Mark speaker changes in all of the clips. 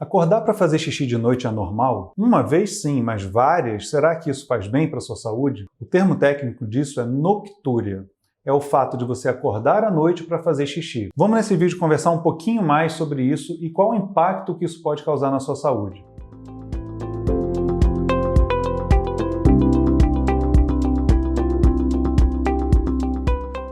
Speaker 1: Acordar para fazer xixi de noite é normal? Uma vez sim, mas várias? Será que isso faz bem para a sua saúde? O termo técnico disso é noctúria. É o fato de você acordar à noite para fazer xixi. Vamos nesse vídeo conversar um pouquinho mais sobre isso e qual o impacto que isso pode causar na sua saúde.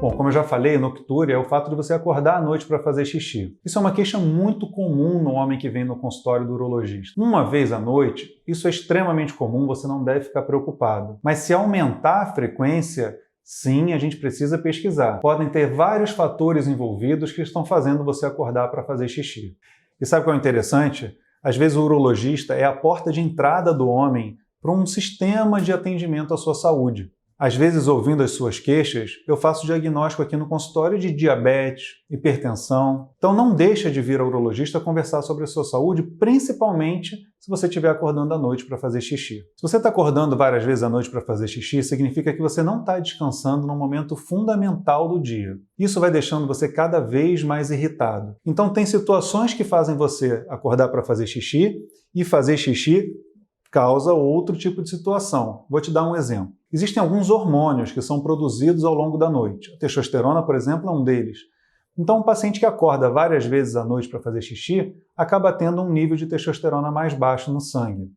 Speaker 1: Bom, como eu já falei, noctúria é o fato de você acordar à noite para fazer xixi. Isso é uma queixa muito comum no homem que vem no consultório do urologista. Uma vez à noite, isso é extremamente comum, você não deve ficar preocupado. Mas se aumentar a frequência, sim, a gente precisa pesquisar. Podem ter vários fatores envolvidos que estão fazendo você acordar para fazer xixi. E sabe o que é interessante? Às vezes o urologista é a porta de entrada do homem para um sistema de atendimento à sua saúde. Às vezes, ouvindo as suas queixas, eu faço diagnóstico aqui no consultório de diabetes, hipertensão. Então não deixa de vir ao urologista conversar sobre a sua saúde, principalmente se você estiver acordando à noite para fazer xixi. Se você está acordando várias vezes à noite para fazer xixi, significa que você não está descansando num momento fundamental do dia. Isso vai deixando você cada vez mais irritado. Então tem situações que fazem você acordar para fazer xixi e fazer xixi causa outro tipo de situação. Vou te dar um exemplo. Existem alguns hormônios que são produzidos ao longo da noite. A testosterona, por exemplo, é um deles. Então, um paciente que acorda várias vezes à noite para fazer xixi acaba tendo um nível de testosterona mais baixo no sangue.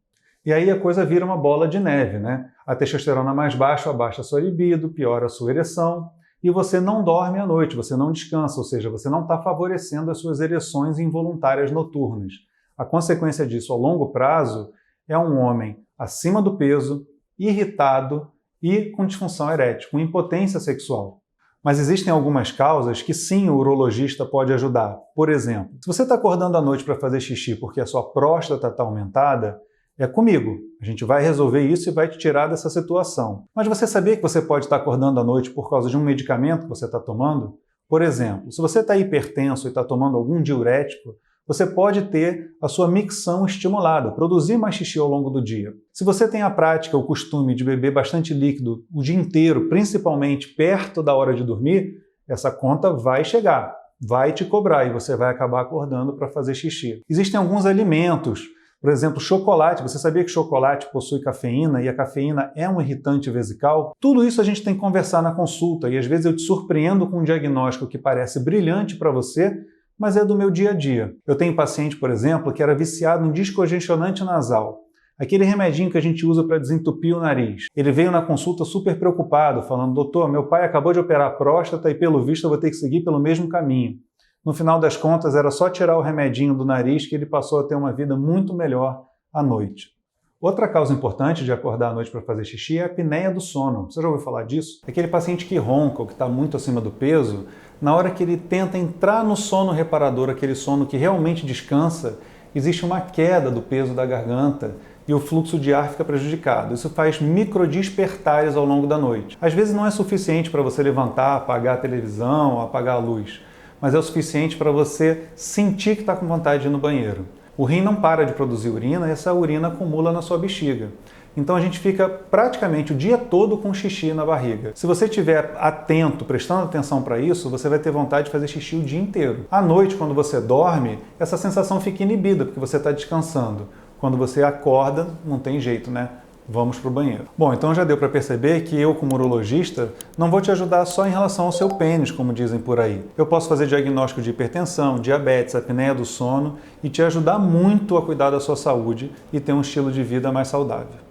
Speaker 1: E aí a coisa vira uma bola de neve, né? A testosterona mais baixa abaixa a sua libido, piora a sua ereção, e você não dorme à noite, você não descansa, ou seja, você não está favorecendo as suas ereções involuntárias noturnas. A consequência disso, a longo prazo, é um homem acima do peso, irritado e com disfunção erétil, com impotência sexual. Mas existem algumas causas que sim o urologista pode ajudar. Por exemplo, se você está acordando à noite para fazer xixi porque a sua próstata está aumentada, é comigo. A gente vai resolver isso e vai te tirar dessa situação. Mas você sabia que você pode estar acordando à noite por causa de um medicamento que você está tomando? Por exemplo, se você está hipertenso e está tomando algum diurético, você pode ter a sua micção estimulada, produzir mais xixi ao longo do dia. Se você tem a prática, o costume de beber bastante líquido o dia inteiro, principalmente perto da hora de dormir, essa conta vai chegar, vai te cobrar e você vai acabar acordando para fazer xixi. Existem alguns alimentos, por exemplo, chocolate. Você sabia que chocolate possui cafeína e a cafeína é um irritante vesical? Tudo isso a gente tem que conversar na consulta e às vezes eu te surpreendo com um diagnóstico que parece brilhante para você, mas é do meu dia a dia. Eu tenho paciente, por exemplo, que era viciado em descongestionante nasal, aquele remedinho que a gente usa para desentupir o nariz. Ele veio na consulta super preocupado, falando: doutor, meu pai acabou de operar a próstata e pelo visto eu vou ter que seguir pelo mesmo caminho. No final das contas, era só tirar o remedinho do nariz que ele passou a ter uma vida muito melhor à noite. Outra causa importante de acordar à noite para fazer xixi é a apneia do sono. Você já ouviu falar disso? Aquele paciente que ronca ou que está muito acima do peso, na hora que ele tenta entrar no sono reparador, aquele sono que realmente descansa, existe uma queda do peso da garganta e o fluxo de ar fica prejudicado. Isso faz microdespertares ao longo da noite. Às vezes não é suficiente para você levantar, apagar a televisão, apagar a luz, mas é o suficiente para você sentir que está com vontade de ir no banheiro. O rim não para de produzir urina e essa urina acumula na sua bexiga. Então a gente fica praticamente o dia todo com xixi na barriga. Se você estiver atento, prestando atenção para isso, você vai ter vontade de fazer xixi o dia inteiro. À noite, quando você dorme, essa sensação fica inibida, porque você está descansando. Quando você acorda, não tem jeito, né? Vamos para o banheiro. Bom, então já deu para perceber que eu, como urologista, não vou te ajudar só em relação ao seu pênis, como dizem por aí. Eu posso fazer diagnóstico de hipertensão, diabetes, apneia do sono e te ajudar muito a cuidar da sua saúde e ter um estilo de vida mais saudável.